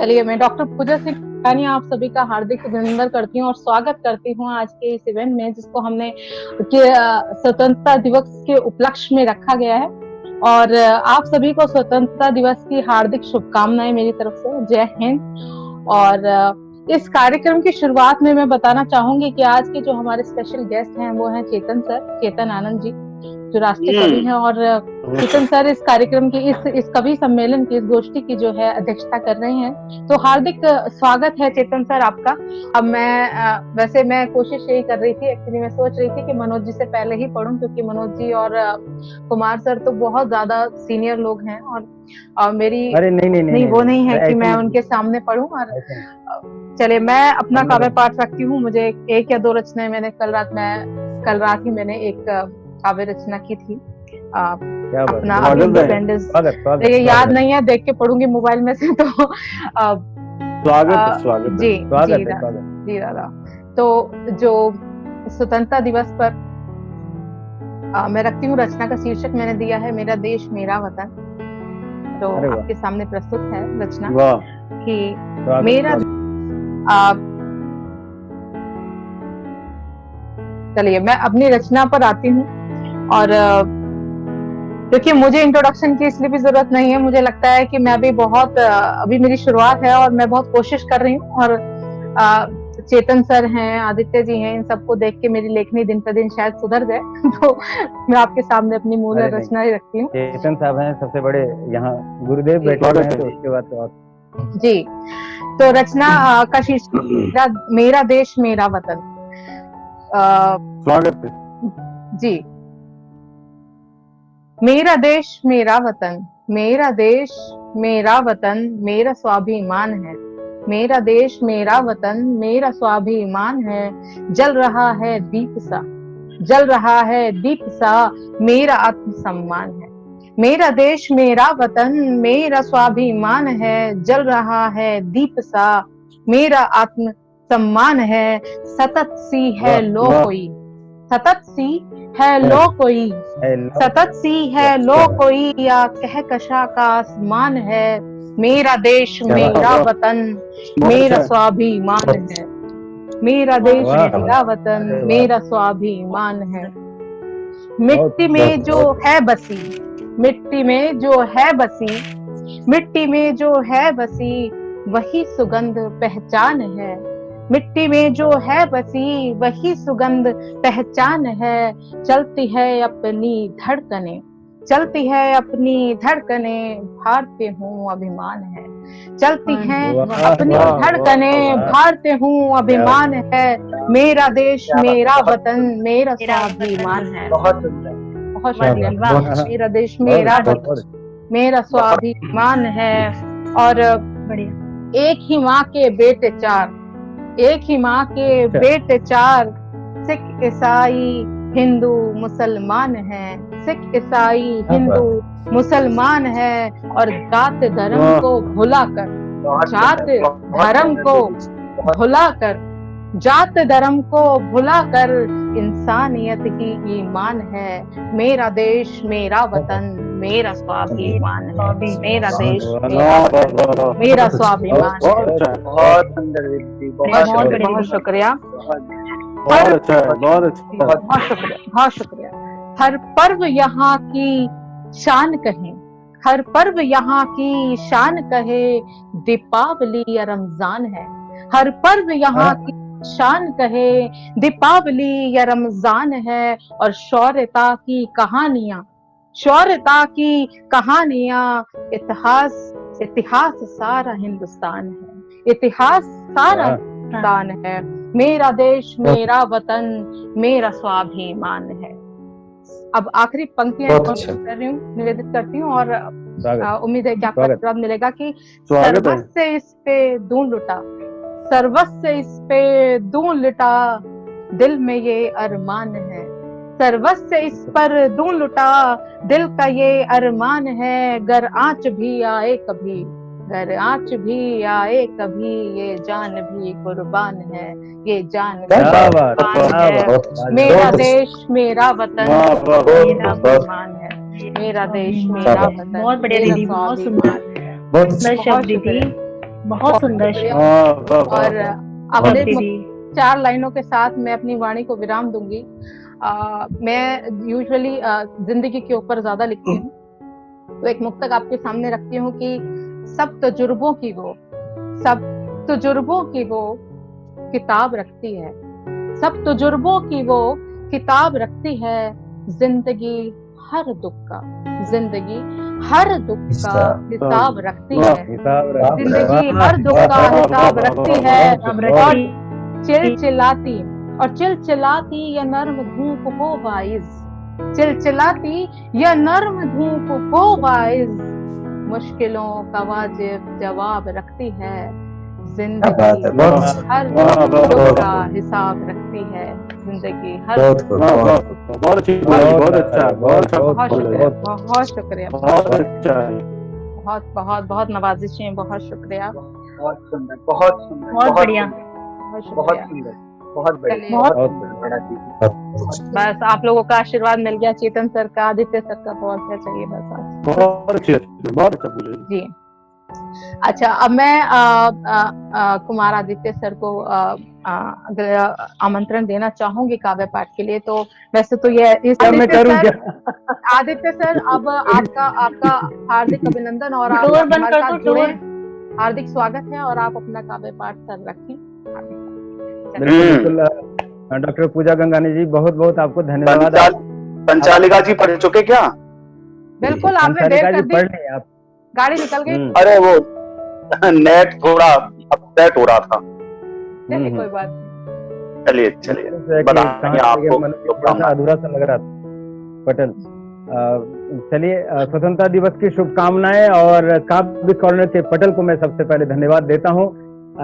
चलिए, मैं डॉक्टर पूजा सिंह यानी आप सभी का हार्दिक अभिनंदन करती हूँ और स्वागत करती हूँ आज के इस इवेंट में, जिसको हमने स्वतंत्रता दिवस के उपलक्ष्य में रखा गया है। और आप सभी को स्वतंत्रता दिवस की हार्दिक शुभकामनाएं मेरी तरफ से। जय हिंद। और इस कार्यक्रम की शुरुआत में मैं बताना चाहूंगी कि आज के जो हमारे स्पेशल गेस्ट हैं वो हैं चेतन सर, चेतन आनंद जी, जो राष्ट्रीय कवि हैं। और चेतन सर इस कार्यक्रम की इस कवि सम्मेलन की, इस गोष्ठी की जो है अध्यक्षता कर रहे हैं। तो हार्दिक स्वागत है चेतन सर आपका। अब वैसे मैं कोशिश यही कर रही थी, एक्चुअली मैं सोच रही थी कि मनोज जी से पहले ही पढ़ूं, क्योंकि मनोज जी और कुमार सर तो बहुत ज्यादा सीनियर लोग हैं और मेरी नहीं वो नहीं है कि मैं उनके सामने पढ़ूं। और चलिए, मैं अपना काव्य पाठ रखती हूँ। मुझे एक या दो रचनाएं मैंने कल रात ही मैंने एक काव्य रचना की थी अपना ये याद नहीं है, देख के पढ़ूंगी मोबाइल में से। तो स्वागत जी दादा। तो जो स्वतंत्रता दिवस पर मैं रखती हूँ रचना का शीर्षक मैंने दिया है मेरा देश मेरा वतन। तो आपके सामने प्रस्तुत है रचना कि मेरा। चलिए, मैं अपनी रचना पर आती हूँ। और क्योंकि मुझे इंट्रोडक्शन की इसलिए भी जरूरत नहीं है, मुझे लगता है कि मैं अभी मेरी शुरुआत है और मैं बहुत कोशिश कर रही हूँ। और चेतन सर हैं, आदित्य जी हैं, इन सबको देख के मेरी लेखनी दिन पर दिन शायद सुधर जाए। तो मैं आपके सामने अपनी मूल रचना ही रखती हूँ। चेतन साहब हैं सबसे बड़े यहाँ गुरुदेव बैठे हैं, तो उसके बाद तो जी। तो रचना का शीर्षक मेरा देश मेरा वतन। स्वागत जी। मेरा देश मेरा वतन, मेरा देश मेरा वतन, मेरा स्वाभिमान है। मेरा देश मेरा वतन, मेरा स्वाभिमान है। जल रहा है दीप सा, जल रहा है दीप सा, मेरा आत्मसम्मान है। मेरा देश मेरा वतन, मेरा स्वाभिमान है। जल रहा है दीप सा, मेरा आत्मसम्मान है। सतत सी है लो कोई, सतत सी है लो कोई, सतत सी है लो कोई, या कहकशा का आसमान है। मेरा देश मेरा वतन, मेरा स्वाभिमान है। मेरा देश मेरा वतन, मेरा स्वाभिमान है। मिट्टी में जो है बसी, मिट्टी में जो है बसी, मिट्टी में जो है बसी, वही सुगंध पहचान है। मिट्टी में जो है बसी, वही सुगंध पहचान है। चलती है अपनी धड़कने, चलती है अपनी धड़कने, भारतीय हूँ अभिमान है। चलती हैं अपनी धड़कने, भारतीय हूँ अभिमान है। मेरा देश मेरा वतन, मेरा स्वाभिमान है। बहुत शुक्रिया। मेरा देश मेरा वतन, मेरा स्वाभिमान है। और एक ही माँ के बेटे चार, एक ही माँ के बेटे चार, सिख ईसाई हिंदू मुसलमान है। सिख ईसाई हिंदू मुसलमान है। और जात धर्म को भुलाकर, जात धर्म को भुलाकर, जात धर्म को भुलाकर, इंसानियत की ईमान है। मेरा देश मेरा वतन, मेरा स्वाभिमान है। मेरा देश मेरा स्वाभिमान है। बहुत सुंदर, बहुत शुक्रिया, बहुत शुक्रिया, बहुत शुक्रिया। हर पर्व यहाँ की शान कहे, हर पर्व यहाँ की शान कहे, दीपावली या रमजान है। हर पर्व यहाँ की शान कहे, दीपावली या रमजान है। और शौर्यता की कहानियां, शौर्यता की कहानियां, इतिहास, इतिहास सारा हिंदुस्तान है। इतिहास सारा हिंदुस्तान है। मेरा देश मेरा वतन, मेरा स्वाभिमान है। अब आखिरी पंक्तियां कर रही हूँ, निवेदित करती हूँ। और उम्मीद है कि आपको जवाब मिलेगा कि सर्वस्व इस पे दूं लुटा, सर्वस्व इस पे दूं लुटा, दिल में ये अरमान है। सर्वस्व इस पर दूं लुटा, दिल का ये अरमान है। गर आंच भी आए कभी, गर आंच भी आए कभी, ये जान भी कुर्बान है। ये जान भी कुर्बान है। मेरा देश मेरा वतन, मेरा अभिमान है। मेरा देश मेरा वतन। बहुत बढ़िया दीदी, बहुत सुंदर, बहुत शब्द दीदी। बहुत सुंदर शुक्रिया। शेर। और अब बहुत एक दीदी। 4 लाइनों के साथ मैं अपनी वाणी को विराम दूंगी। मैं यूजुअली जिंदगी के ऊपर ज्यादा लिखती हूँ, तो एक मुक्तक आपके सामने रखती हूँ कि सब तजुर्बों की वो किताब रखती है, सब तजुर्बों की वो किताब रखती है, जिंदगी हर दुख का हिसाब रखती है, जिंदगी हर दुख का हिसाब रखती है। और चिलचिलाती या नर्म धूप को वाइज, चिलचिलाती या नर्म धूप को वाइज, मुश्किलों का वाजिब जवाब रखती है, जिंदगी हर दुख का हिसाब रखती है, जिंदगी हर बहुत अच्छी, बहुत अच्छा, बहुत शुक्रिया, बहुत अच्छा है। बहुत नवाजिशें, बहुत शुक्रिया। बहुत सुंदर, बहुत सुंदर, बहुत बढ़िया, बहुत बहुत शुक्रिया। सुंदर, बहुत बढ़िया, बहुत बड़ा दीदी। बस आप लोगों का आशीर्वाद मिल गया, चेतन सर का, आदित्य सर का, तो और क्या चाहिए बस आज। बहुत अच्छी, बहुत अच्छा पूछा जी। अच्छा, अब मैं कुमार आदित्य सर को आमंत्रण देना चाहूंगी काव्य पाठ के लिए। तो वैसे तो ये आदित्य सर अब आपका हार्दिक अभिनंदन और आप हमारे साथ जुड़े, हार्दिक स्वागत है और आप अपना काव्य पाठ सर रखें। बिल्कुल डॉक्टर पूजा गंगानी जी, बहुत बहुत आपको धन्यवाद। संचालिका जी पढ़ चुके क्या? बिल्कुल, आपने देर कर दी, पढ़ ली आप, गाड़ी निकल गई। अरे वो नेट थोड़ा अपडेट हो रहा था। चलिए कोई बात नहीं। चलिए बताइए आपको थोड़ा अधूरा सा लग रहा था पटल। चलिए, स्वतंत्रता दिवस की शुभकामनाएं। और काव्य कॉर्नर के पटल को मैं सबसे पहले धन्यवाद देता हूं,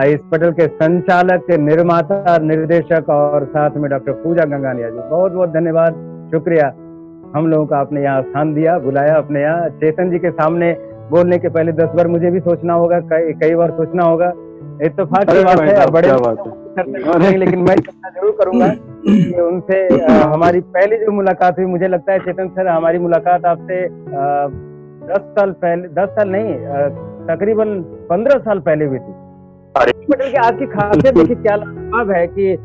इस पटल के संचालक, निर्माता, निर्देशक और साथ में डॉक्टर पूजा गंगानिया जी, बहुत बहुत धन्यवाद, शुक्रिया। हम लोगों को आपने यहाँ स्थान दिया, बुलाया अपने यहाँ। चेतन जी के सामने बोलने के पहले 10 बार मुझे भी सोचना होगा, कई बार सोचना होगा। इत्तेफाक की बात है, बड़े नहीं, लेकिन मैं जरूर करूंगा कि उनसे हमारी पहली जो मुलाकात हुई, मुझे लगता है चेतन सर हमारी मुलाकात आपसे 10 साल पहले, 10 साल नहीं, तकरीबन 15 साल पहले हुई थी। पटल की आज की खासियत देखिए क्या लाजवाब है कि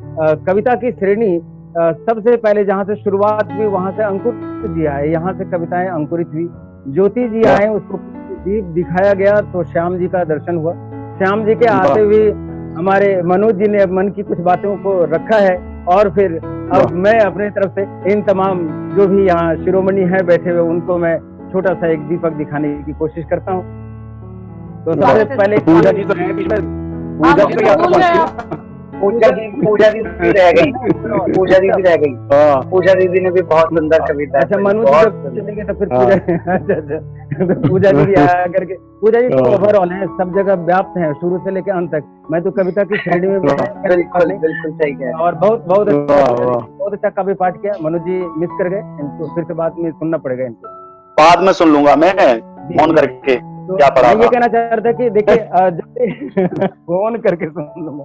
कविता की श्रेणी सबसे पहले जहाँ से शुरुआत हुई वहां से अंकुरित जी आए, यहाँ से कविताएं अंकुरित हुई, ज्योति जी आए, उसको दीप दिखाया गया तो श्याम जी का दर्शन हुआ। श्याम जी के आते हुए हमारे मनोज जी ने अब मन की कुछ बातों को रखा है, और फिर अब मैं अपने तरफ से इन तमाम जो भी यहाँ शिरोमणि हैं बैठे हुए, उनको मैं छोटा सा एक दीपक दिखाने की कोशिश करता हूँ। तो सबसे पहले पूजा जी तो है बीच में, पूजा जी भी रह गई, पूजा दीदी ने भी बहुत सुंदर कविता। अच्छा, मनोज जी चलेंगे तो फिर पूजा जी भी आया करके। पूजा जी तो ओवरऑल है, सब जगह व्याप्त हैं, शुरू से लेकर अंत तक। मैं तो कविता की श्रेणी में बिल्कुल सही है, और बहुत अच्छा काव्य पाठ किया। मनोज जी मिस कर गए, इनको फिर से बाद में सुनना पड़ेगा, इनको बाद में सुन लूंगा मैं फोन करके। तो क्या मैं ये कहना चाह रहा था कि देखिए फोन करके सुन लूंगा।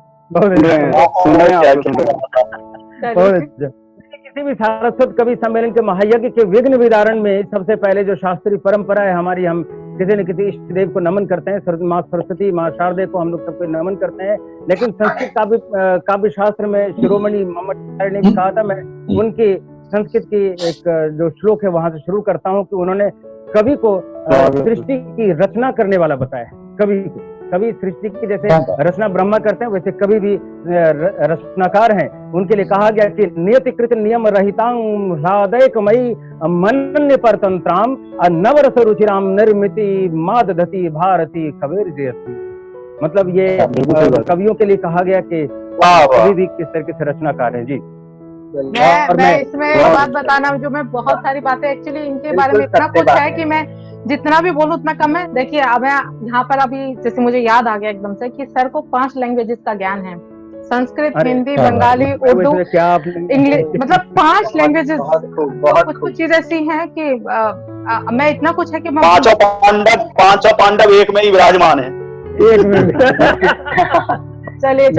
किसी भी सारस्वत कवि सम्मेलन के महायज्ञ के विघ्न विदारण में सबसे पहले जो शास्त्रीय परंपरा है हमारी, हम किसी न किसी इष्ट देव को नमन करते हैं। माँ सरस्वती, माँ शारदे को हम लोग सबको नमन करते हैं। लेकिन संस्कृत काव्य शास्त्र में शिरोमणि मोहम्मद ने भी कहा था, मैं उनकी संस्कृत की एक जो श्लोक है वहां से शुरू करता हूँ कि उन्होंने कवि को सृष्टि की रचना करने वाला बताया। कवि सृष्टि की जैसे रचना ब्रह्मा करते हैं, वैसे कवि भी रचनाकार हैं। उनके लिए कहा गया कि नियतिकृत नियम रहितां ह्लादैकमयी मनन्य परतंत्राम नवरस रुचिराम निर्मिति मादधति भारती कबीर जयति। मतलब ये कवियों के लिए कहा गया कि कवि भी किस तरीके से रचनाकार है। जी, मैं इसमें एक बात बताना, जो मैं बहुत सारी बातें एक्चुअली इनके बारे में इतना कुछ है कि मैं जितना भी बोलूं उतना कम है। देखिए, अब यहाँ पर अभी जैसे मुझे याद आ गया एकदम से कि सर को 5 लैंग्वेजेस का ज्ञान है, संस्कृत, हिंदी, बंगाली, उर्दू, इंग्लिश, मतलब 5 लैंग्वेजेस। कुछ चीज ऐसी है कि मैं इतना कुछ है कि पांचों पांडव एक में ही विराजमान है। चलिए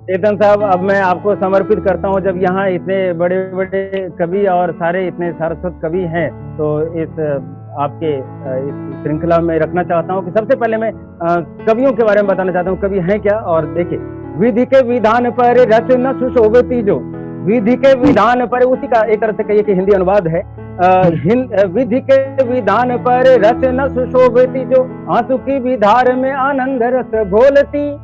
चेतन साहब, अब मैं आपको समर्पित करता हूं। जब यहाँ इतने बड़े बड़े कवि और सारे इतने सारस्वत कवि हैं, तो इस आपके इस श्रृंखला में रखना चाहता हूँ कि सबसे पहले मैं कवियों के बारे में बताना चाहता हूँ, कवि हैं क्या। और देखिए, विधि के विधान पर रचना सुशोभती जो, विधि के विधान पर, उसी का एक तरह से कहिए कि हिंदी अनुवाद है। विधि के विधान पर रचना सुशोभती जो, आंसू की विधार में आनंद रस घोलती।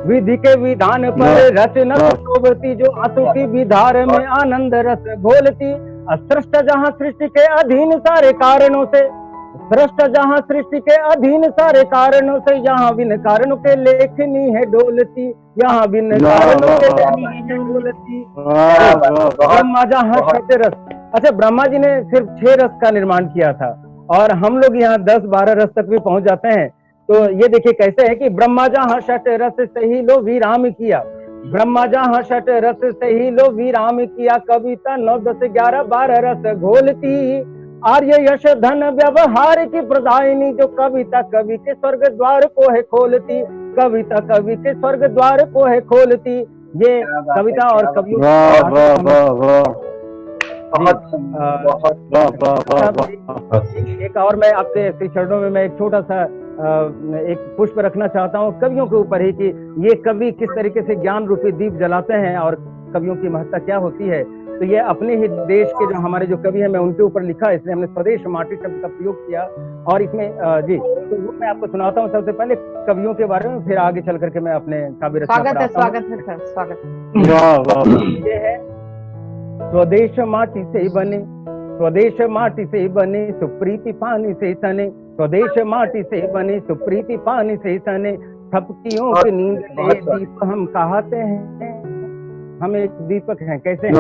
विधि के विधान पर रचना सुशोभती जो, आंसू की विधार में आनंद रस घोलती। सृष्ट जहाँ सृष्टि के अधीन सारे कारणों से, सृष्ट जहाँ सृष्टि के अधीन सारे कारणों से, यहाँ बिन कारणों के लेखनी है डोलती, यहाँ बिन कारणों के लेखनी है डोलती। ब्रह्मा जहाँ छठे रस, अच्छा ब्रह्मा जी ने सिर्फ 6 रस का निर्माण किया था और हम लोग यहाँ 10-12 रस तक भी पहुंच जाते हैं। तो ये देखिए कैसे है कि ब्रह्मा जहाँ छठ रस सही लो विराम किया, ब्रह्मा जहाँ छठ रस सही लो विराम किया, कविता 9, 10, 11, 12 रस घोलती। आर्य यश धन व्यवहार की प्रदायिनी जो, कविता कवि के स्वर्ग द्वार को है खोलती, कविता कवि के स्वर्ग द्वार को है खोलती। ये कविता और कवियों एक और मैं आपके श्री चरणों में मैं एक छोटा सा एक पुष्प रखना चाहता हूँ कवियों के ऊपर ही कि ये कवि किस तरीके से ज्ञान रूपी दीप जलाते हैं और कवियों की महत्ता क्या होती है। तो ये अपने ही देश के जो हमारे जो कवि हैं मैं उनके ऊपर लिखा, इसलिए हमने स्वदेश माटी शब्द का प्रयोग किया। और इसमें जी तो वो मैं आपको सुनाता हूँ सबसे पहले कवियों के बारे में, फिर आगे चल करके मैं अपने काव्य रचना स्वागत है, स्वागत है सर, स्वागत है। ये है, स्वदेश माटी से बने, स्वदेश माटी से बने सुप्रीति पानी से सने, स्वदेश माटी से बने सुप्रीति पानी से सने, थपकियों की नींद ले दीप हम कहते हैं, हम एक दीपक हैं। कैसे हैं?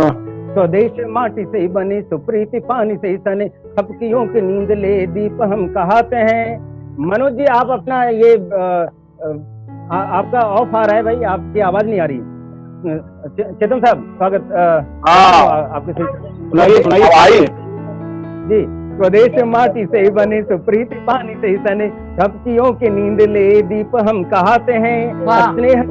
स्वदेश माटी से बने सुप्रीति पानी से सने, थपकियों की नींद ले दीप हम कहते हैं। मनोज जी आप अपना ये आपका ऑफ आ रहा है भाई, आपकी आवाज नहीं आ रही। चेतन साहब स्वागत आपके सुनाइए जी। स्वदेश माटी से बने सुप्रीति पानी से सने, थपकियों की नींद ले दीप हम कहते हैं। स्नेह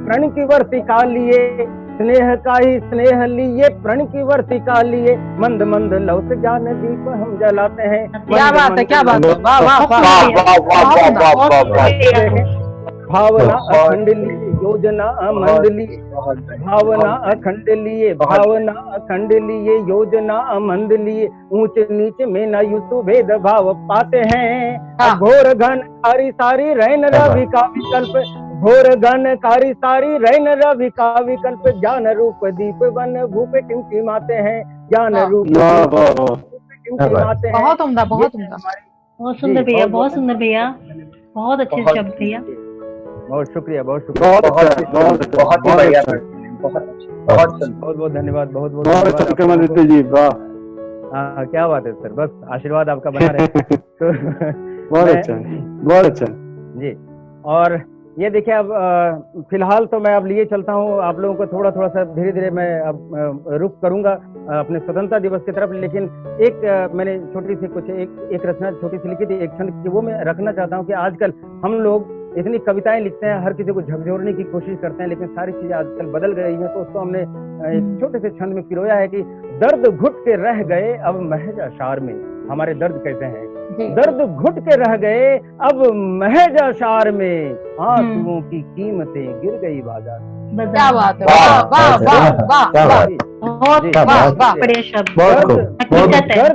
प्रण की वर्तिका लिए, स्नेह का ही स्नेह लिए, प्रण की वर्तिका लिए, मंद मंद लौट ज्ञान दीप हम जलाते हैं। क्या बात है, क्या बात है, वाह वाह वाह। भावना अखंड लिए योजना अमंड लिए, भावना अखंड लिए, भावना अखंड लिए, योजना अमंद लिए, ऊंच नीच में न युसु भेद भाव पाते हैं। घोर घन कारी सारी रैन रवि का विकल्प, घोर घन कारी सारी रैन रवि का विकल्प, ज्ञान रूप दीप बन भूप टिमटिमाते हैं, ज्ञान रूप टिमटिमाते हैं। बहुत उम्दा, बहुत उम्दा, बहुत सुंदर भैया, बहुत सुंदर भैया, बहुत अच्छे शब्द भैया। बहुत शुक्रिया, बहुत शुक्रिया, बहुत बहुत धन्यवाद, बहुत बहुत जी। हाँ क्या बात है सर, बस आशीर्वाद आपका बना रहे। तो बहुत अच्छा, बहुत अच्छा जी। और ये देखिए अब फिलहाल तो मैं अब लिए चलता हूँ आप लोगों को, थोड़ा थोड़ा सा धीरे धीरे मैं अब रुख करूंगा अपने स्वतंत्रता दिवस की तरफ। लेकिन एक मैंने छोटी सी कुछ एक रचना छोटी सी लिखी थी एक छंद की, वो मैं रखना चाहता हूँ कि आजकल हम लोग इतनी कविताएं लिखते हैं, हर किसी को झकझोरने की कोशिश करते हैं, लेकिन सारी चीजें आजकल बदल गई हैं। तो उसको हमने एक छोटे से छंद में पिरोया है कि दर्द घुट के रह गए अब महज अशार में। हमारे दर्द कैसे हैं, दर्द घुट के रह गए अब महज अशार में, आंसुओं की कीमतें गिर गई बाजार। क्या बात है, वाह वाह वाह वाह, बहुत बड़े शब्द। दर्द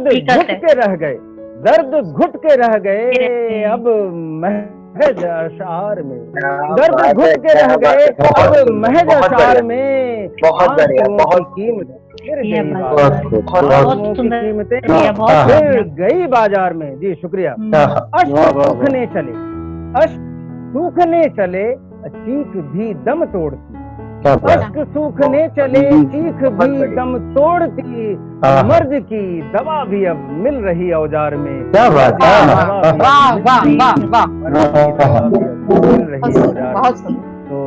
घुट के रह गए, दर्द घुट के रह गए अब महज अशार में, दर्द घुट के रह गए अब महज अशार में, आंसुओं की कीमत गई बाजार में। जी शुक्रिया। अश्क सूखने चले, अश्क सूखने चले, चीख भी दम तोड़ती, अश्क सूखने चले, चीख भी दम तोड़ती, मर्द की दवा भी अब मिल रही औजार में। वाह वाह वाह वाह, मिल रही औजार। बहुत सुंदर। तो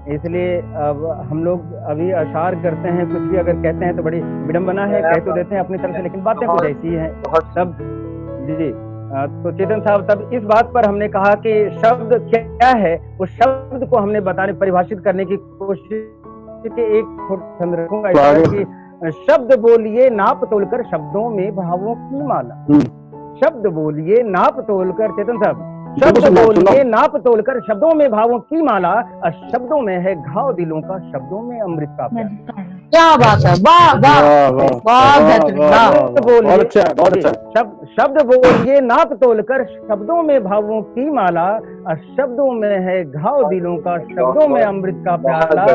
इसलिए अब हम लोग अभी अशार करते हैं, कुछ भी अगर कहते हैं तो बड़ी विडंबना है, कह तो देते हैं अपनी तरफ से, लेकिन बातें कुछ ऐसी हैं तब। जी तो चेतन साहब तब इस बात पर हमने कहा कि शब्द क्या है, उस शब्द को हमने बताने परिभाषित करने की कोशिश की। एक रखूंगा कि शब्द बोलिए नाप तोलकर शब्दों में भावों की माला, शब्द बोलिए नाप तोलकर, चेतन साहब, शब्द सुनाओ, बोलिए नाप तोलकर, शब्दों में भावों की माला, शब्दों में है घाव दिलों का, शब्दों में अमृत का प्याला। क्या बात है, वाह वाह, वाह वाह बहुत बेहतरीन, वाह। बहुत अच्छा है, बहुत अच्छा है। शब्द बोलिए नाप तोलकर, शब्दों में भावों की माला, शब्दों में है घाव दिलों का, शब्दों में अमृत का प्याला,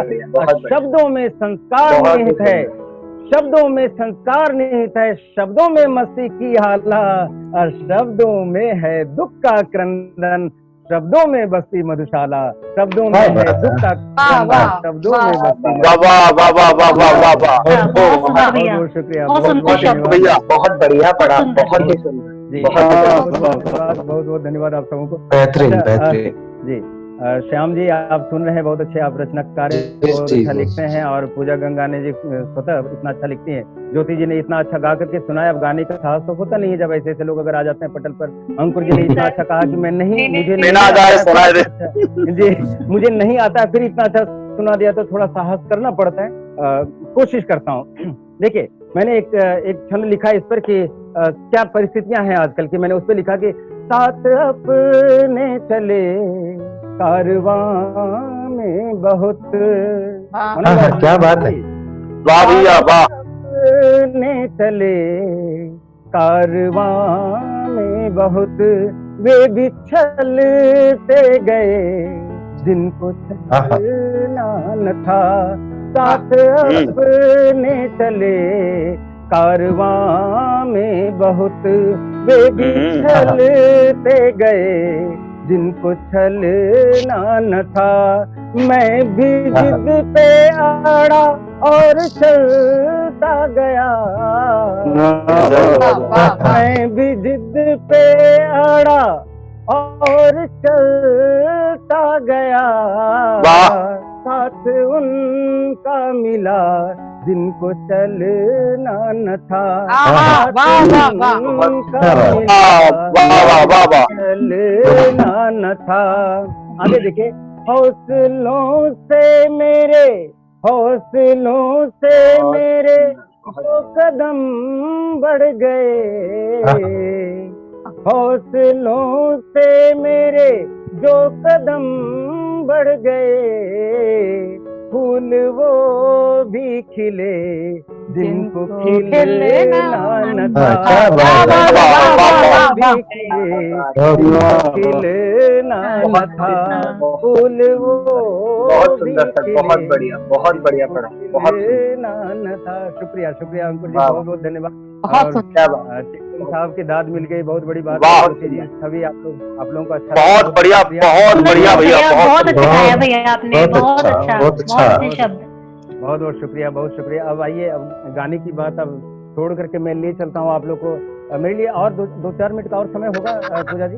शब्दों में संस्कार निहित है, शब्दों में संस्कार निहित है, शब्दों में मस्ती की हाला, और शब्दों में है दुख का क्रंदन, शब्दों में बसती मधुशाला, शब्दों में है दुख का क्रंदन, शब्दों में बसती बहुत शुक्रिया, भैया बहुत बढ़िया पढ़ा, बहुत ही सुंदर जी, बहुत बहुत धन्यवाद आप सबों को। बेहतरीन अच्छा, बेहतरीन। जी, श्याम जी आप सुन रहे हैं, बहुत अच्छे आप रचनाकार हैं, बहुत अच्छा लिखते हैं, और पूजा गंगाने जी स्वतः इतना अच्छा लिखती हैं, ज्योति जी ने इतना अच्छा गा करके सुनाया। अब गाने का साहस तो होता नहीं है जब ऐसे ऐसे लोग अगर आ जाते हैं पटल पर। अंकुर जी ने इतना अच्छा कहा कि मैं नहीं, मुझे नहीं आता, जी मुझे नहीं आता, फिर इतना अच्छा सुना दिया तो थोड़ा साहस करना पड़ता है, कोशिश करता हूँ। देखिए मैंने एक छंद लिखा इस पर कि क्या परिस्थितियां हैं आजकल की, मैंने उस पर लिखा कि साथ अपने चले कारवां में बहुत, क्या बात है, वाह भैया वाह। अपने चले कारवां में बहुत, वे बिछलते गए जिनको चलना न था, साथ अपने चले कारवां में बहुत, वे बिछलते गए जिनको छलना न था। मैं भी जिद पे अड़ा और चलता गया, मैं भी जिद पे अड़ा और चलता गया, साथ उनका मिला जिनको चलना न था, चलना न था। आगे देखिए, हौसलों से मेरे, हौसलों से मेरे दो कदम बढ़ गए, हौसलों से मेरे जो कदम बढ़ गए, फूल वो भी खिले जिनको खिलना न था, खिलना न था, फूल वो बहुत सुंदर सर, बहुत बढ़िया पढ़ा, बहुत खिलना न था। शुक्रिया शुक्रिया अंकुर जी, बहुत बहुत धन्यवाद। चेतन साहब की दाद मिल गई, बहुत बड़ी बात है। सभी आप लोगों को अच्छा, बहुत बढ़िया भैया, बहुत अच्छा गाया भैया आपने, बहुत अच्छा, बहुत अच्छे शब्द, बहुत बहुत शुक्रिया, बहुत शुक्रिया। अब आइए, अब गाने की बात अब छोड़ करके मैं ले चलता हूँ आप लोग को। मेरे लिए और दो चार मिनट का और समय होगा पूजा जी?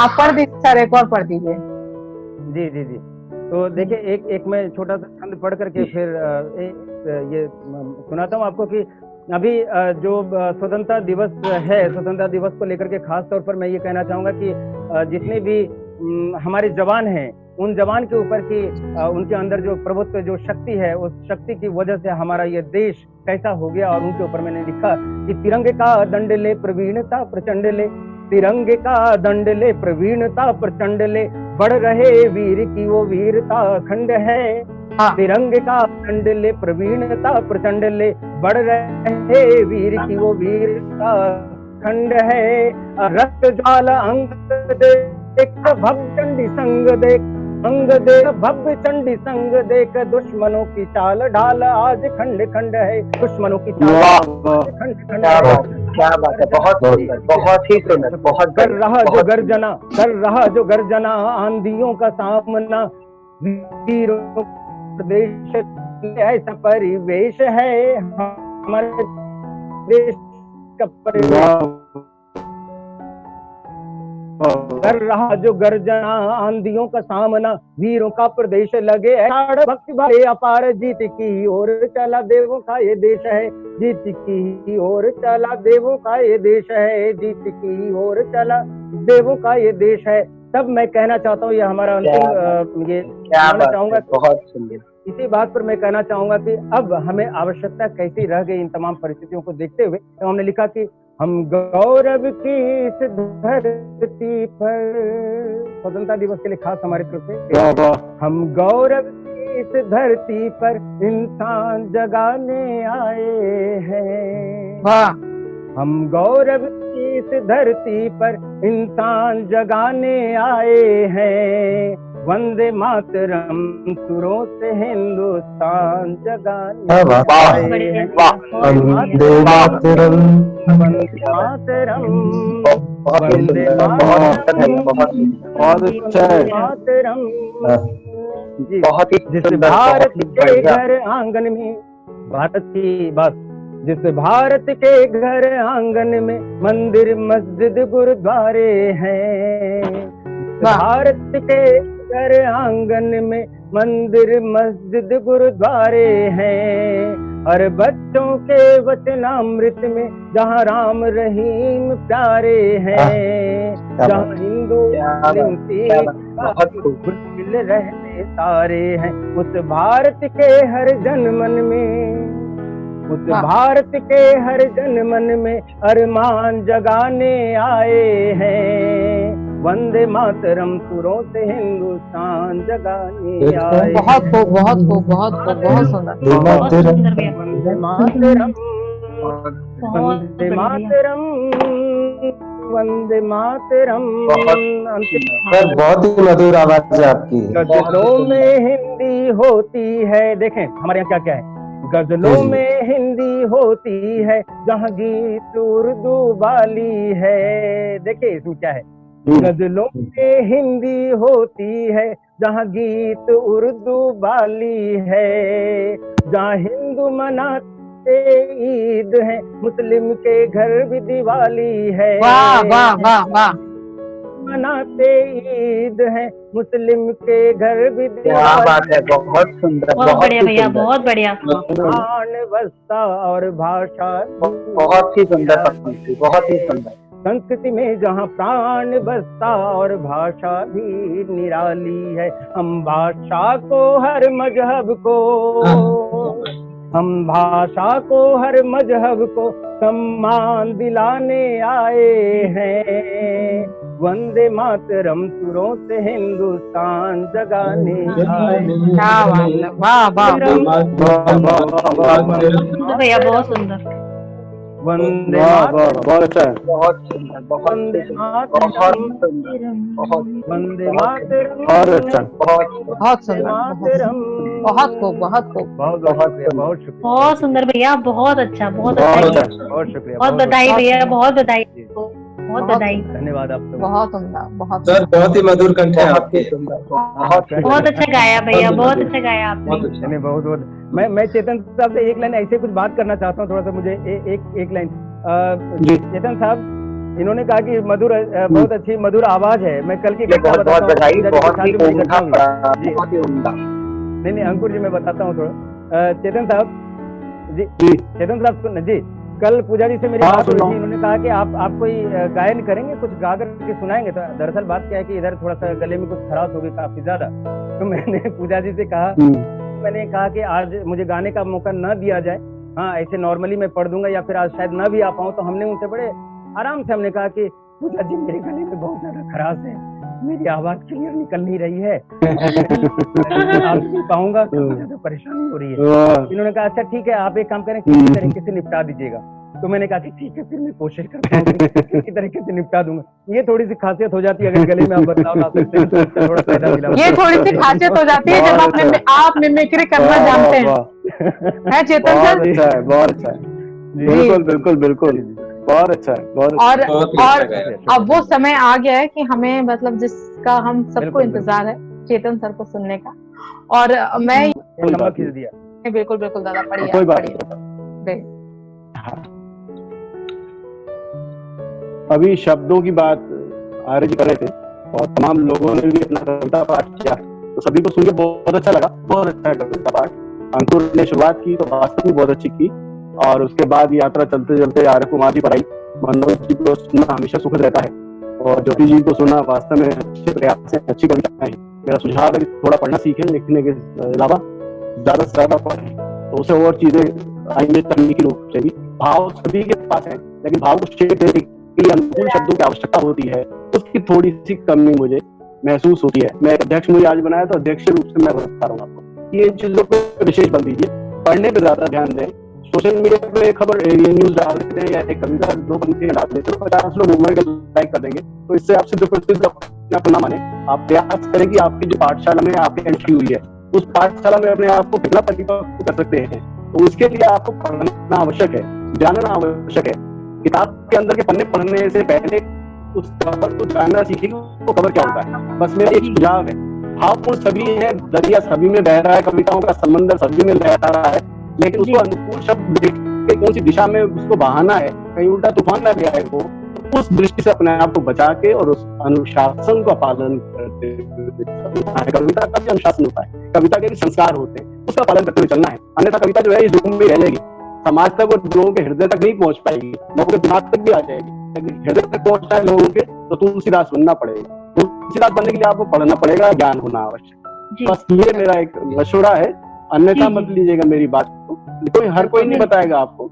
आप पढ़ दीजिए सर, एक और पढ़ दीजिए। जी जी जी। तो देखिए एक मैं छोटा सा छंद पढ़ करके फिर ये सुनाता हूँ आपको कि अभी जो स्वतंत्रता दिवस है, स्वतंत्रता दिवस को लेकर के खास तौर पर मैं ये कहना चाहूंगा कि जितने भी हमारे जवान हैं, उन जवान के ऊपर की उनके अंदर जो प्रभुत्व, जो शक्ति है, उस शक्ति की वजह से हमारा ये देश कैसा हो गया। और उनके ऊपर मैंने लिखा कि तिरंगे का दंड ले प्रवीणता प्रचंड ले, तिरंगे का दंड ले प्रवीणता प्रचंड ले, बढ़ रहे वीर की वो वीरता अखंड है। तिरंगे का दंड ले प्रवीणता प्रचंड ले, बढ़ रहे वीर की वो वीरता अखंड है। रक्त ज्वाला अंग देख भव्य चंडी संग देख, अंग देख भव्य चंडी संग देख, दुश्मनों की चाल ढाल आज खंड खंड है, दुश्मनों की चाल खंड खंड है। क्या बात है, बहुत ही सुंदर, बहुत कर रहा जो गर्जना, कर रहा जो गर्जना, आंधियों का सामना, वीरों प्रदेश ऐसा परिवेश है, हमारे देश का परिवेश। कर रहा जो गर्जना, आंधियों का सामना, वीरों का प्रदेश लगे भक्ति भरे अपार, जीत की ओर चला देवों का ये देश है, जीत की ओर चला देवों का ये देश है, जीत की ओर चला देवों का ये देश है। तब मैं कहना चाहता हूँ, ये हमारा अंतिम, ये कहना चाहूंगा, बहुत सुंदर। इसी बात पर मैं कहना चाहूंगा कि अब हमें आवश्यकता कैसी रह गई इन तमाम परिस्थितियों को देखते हुए। तो हमने लिखा कि हम गौरव की इस धरती पर, स्वतंत्रता दिवस के लिए खास हमारी तरफ से, हम गौरव की इस धरती पर इंसान जगाने आए हैं। वाह, हम गौरव की इस धरती पर इंसान जगाने आए हैं। वंदे मातरम सुरों से हिंदुस्तान जगाने आए हैं। वंदे मातरम, वंदे मातरम, वंदे मातरम। बहुत ही जिस सुंदर, भारत बहुत ही के बढ़िया। घर आंगन में, भारत की बात, जिस भारत के घर आंगन में मंदिर मस्जिद गुरुद्वारे हैं। भारत के घर आंगन में मंदिर मस्जिद गुरुद्वारे हैं। हर बच्चों के वचनामृत में जहाँ राम रहीम प्यारे हैं, जहाँ हिंदू मुस्लिम सिख मिल रहते सारे हैं। उस भारत के हर जन मन में, उस भारत के हर जन मन में अरमान जगाने आए हैं। वंदे मातरम सुरों से हिंदुस्तान जगाने आए। बहुत खूब, बहुत खूब, बहुत खूब, बहुत सुंदर। बहुत सुंदर भैया, वंदे मातरम, बहुत वंदे बढ़िया। मातरम, वंदे मातरम। सर बहुत ही मधुर आवाज है आपकी। गजलों में हिंदी होती है, देखें हमारे यहाँ क्या क्या है। गजलों में हिंदी होती है, जहाँ गीत उर्दू वाली है। देखिए इसमें क्या है। गजलों में हिंदी होती है, जहाँ गीत उर्दू वाली है। जहाँ हिंदू मनाते ईद है, मुस्लिम के घर भी दिवाली है। वाह वाह वाह वाह, मनाते ईद है, मुस्लिम के घर भी क्या बात है, बहुत सुंदर, बहुत बढ़िया भैया, बहुत बढ़िया। प्राण बसता और भाषा बहुत ही सुंदर पंक्ति, बहुत ही सुंदर। संस्कृति में जहाँ प्राण बसता और भाषा भी निराली है। हम भाषा को हर मजहब को, हम भाषा को हर मजहब को सम्मान दिलाने आए हैं। वंदे मातरम सुरों से हिंदुस्तान जगाने आए। क्या बात है, वाह वाह। भैया बहुत सुंदर। वंदे बहुत अच्छा है। बहुत सुंदर, बहुत वंदे सुंदर, बहुत सुंदर, बहुत वंदे मातरम। और अच्छा, बहुत सुंदर, बहुत खूब, बहुत खूब। बहुत शुक्रिया, बहुत शुक्रिया, बहुत सुंदर भैया, बहुत अच्छा, बहुत बहुत अच्छा। अच्छा। बहुत शुक्रिया, बहुत बधाई भैया, बहुत बधाई, बहुत बधाई। धन्यवाद आपको। बहुत उम्दा, बहुत सर बहुत ही मधुर कंठ है बहुत आपके। ही सुंदर, बहुत बहुत अच्छा गाया भैया, बहुत अच्छा गाया आपने। नहीं, बहुत बहुत मैं चेतन साहब से एक लाइन ऐसे कुछ बात करना चाहता हूँ, थोड़ा सा मुझे एक लाइन। चेतन साहब इन्होंने कहा कि मधुर, बहुत अच्छी मधुर आवाज है। मैं कल की घटना बहुत बहुत बताता बधाई, हूँ। बहुत ही उम्दा, जी। बहुत ही उम्दा। नहीं अंकुर जी, मैं बताता हूँ थोड़ा। चेतन साहब जी, चेतन साहब सुन जी, कल पूजा जी से मेरी बात हुई थी। इन्होंने कहा कि आप कोई गायन करेंगे, कुछ गा कर के सुनाएंगे। तो दरअसल बात क्या है कि इधर थोड़ा सा गले में कुछ खराश हो गई काफी ज्यादा। तो मैंने पूजा जी से कहा, मैंने कहा कि आज मुझे गाने का मौका न दिया जाए। हाँ, ऐसे नॉर्मली मैं पढ़ दूंगा या फिर आज शायद न भी आ पाऊँ। तो हमने उनसे बड़े आराम से हमने कहा कि पूजा जी मेरे गले में बहुत ज्यादा खराश है, मेरी आवाज क्लियर निकल नहीं रही है, आप पाऊंगा तो ज्यादा परेशानी हो रही है। इन्होंने कहा अच्छा ठीक है, आप एक काम करें, किसी तरीके से निपटा दीजिएगा। तो मैंने कहा कि ठीक है, फिर मैं कोशिश करता हूँ किसी तरीके से निपटा दूंगा। ये थोड़ी सी खासियत हो जाती है, अगर गले में आप बदलाव ला सकते हैं तो थोड़ा फायदा मिला। ये थोड़ी सी खासियत हो जाती है जब आप मिमिक्री करना जानते हैं। है चेतन सर? बहुत अच्छा है, बहुत अच्छा है। बिल्कुल बिल्कुल बिल्कुल, बहुत अच्छा है, बहुत और अब वो समय आ गया है कि हमें मतलब जिसका हम सबको इंतजार है, चेतन सर को सुनने का। और मैं खींच दिया। बिल्कुल बिल्कुल दादा, पढ़िए कोई बात पढ़िए। अभी शब्दों की बात आर्य जी कर रहे थे और तमाम लोगों ने भी अपना कविता पाठ किया, तो सभी को सुन के बहुत अच्छा लगा। बहुत अच्छा है कविता पाठ। अंकुर ने शुरुआत की तो वास्तव में बहुत अच्छी की, और उसके बाद यात्रा चलते चलते आर्य कुमार जी पर आई। मनोज जी को सुनना हमेशा सुखद रहता है, और ज्योति जी को सुनना वास्तव में अच्छे प्रयास से अच्छी कविता है। मेरा सुझाव है कि थोड़ा पढ़ना सीखें, लिखने के अलावा ज्यादा से ज्यादा पढ़ें, तो उसे और चीजें आएंगे तकनीकी रूप से भी। भाव सभी के पास है, लेकिन भाव को शेप देने के लिए अनुकूल शब्दों की आवश्यकता होती है, उसकी थोड़ी सी कमी मुझे महसूस होती है। मैं एक अध्यक्ष मुझे आज बनाया तो अध्यक्ष रूप से मैं बता रहा हूँ आपको, ये चीजों पे विशेष बल दीजिए, पढ़ने पे ज्यादा ध्यान दें। सोशल मीडिया पे खबर न्यूज डाल देते हैं या एक कविता 2 पंक्तियां डाल देते हैं, 50 लोग उम्र के लाइक कर देंगे, तो इससे आपसे जो प्रतिष्ठा ना माने। आप प्रयास करें कि आपकी जो पाठशाला में आपकी एंट्री हुई है, उस पाठशाला में अपने आप को कितना परिपक्व कर सकते हैं, तो उसके लिए आपको पढ़ना आवश्यक है, जानना आवश्यक है। किताब के अंदर के पन्ने पढ़ने से पहले उस कवर को जानना सीखिए, वो कवर क्या होता है। बस मेरा एक सुझाव है, भावपूर्ण सभी है, दरिया सभी में बह रहा है, कविताओं का समंदर सभी में बह रहा है, लेकिन उसको अनुकूल शब्द देख के कौन सी दिशा में उसको बहाना है, कहीं उल्टा तूफान ना ले आए वो, तो उस दृष्टि से अपने आप को बचा के और उस अनुशासन का पालन करते हुए, कविता का भी अनुशासन होता है, कविता के भी संस्कार होते हैं, उसका पालन करते हुए चलना है। अन्यथा कविता जो है इस युग में रह जाएगी, समाज तक और लोगों के हृदय तक नहीं पहुंच पाएगी, लोगों के दिमाग तक भी आ जाएगी, लेकिन हृदय तक पहुंचना है लोगों के, तो तुलसीदास बनना पड़ेगा। तुलसीदास बनने के लिए आपको पढ़ना पड़ेगा, ज्ञान होना आवश्यक। बस ये मेरा एक मशवरा है, अन्यथा मत लीजिएगा मेरी बात को, कोई हर कोई नहीं बताएगा आपको।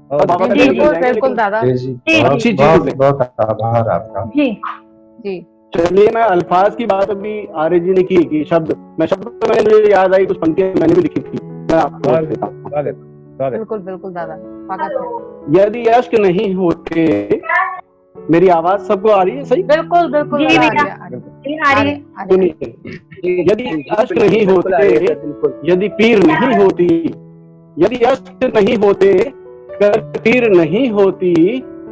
बिल्कुल दादा, अच्छी चीज, बहुत आभार आपका। जी चलिए, मैं अल्फाज की बात अभी आर्य जी ने की कि शब्द, मैं शब्द तो मैंने मुझे याद आई, कुछ पंक्तियां मैंने भी लिखी थी, मैं आपको देता हूं। बिल्कुल दादा, स्वागत है। यदि अश्क नहीं होते, मेरी आवाज सबको आ रही है सही? बिल्कुल सुनिए, यदि अश्क नहीं होते, यदि पीर नहीं होती, यदि अश्क नहीं होते, पीर नहीं होती,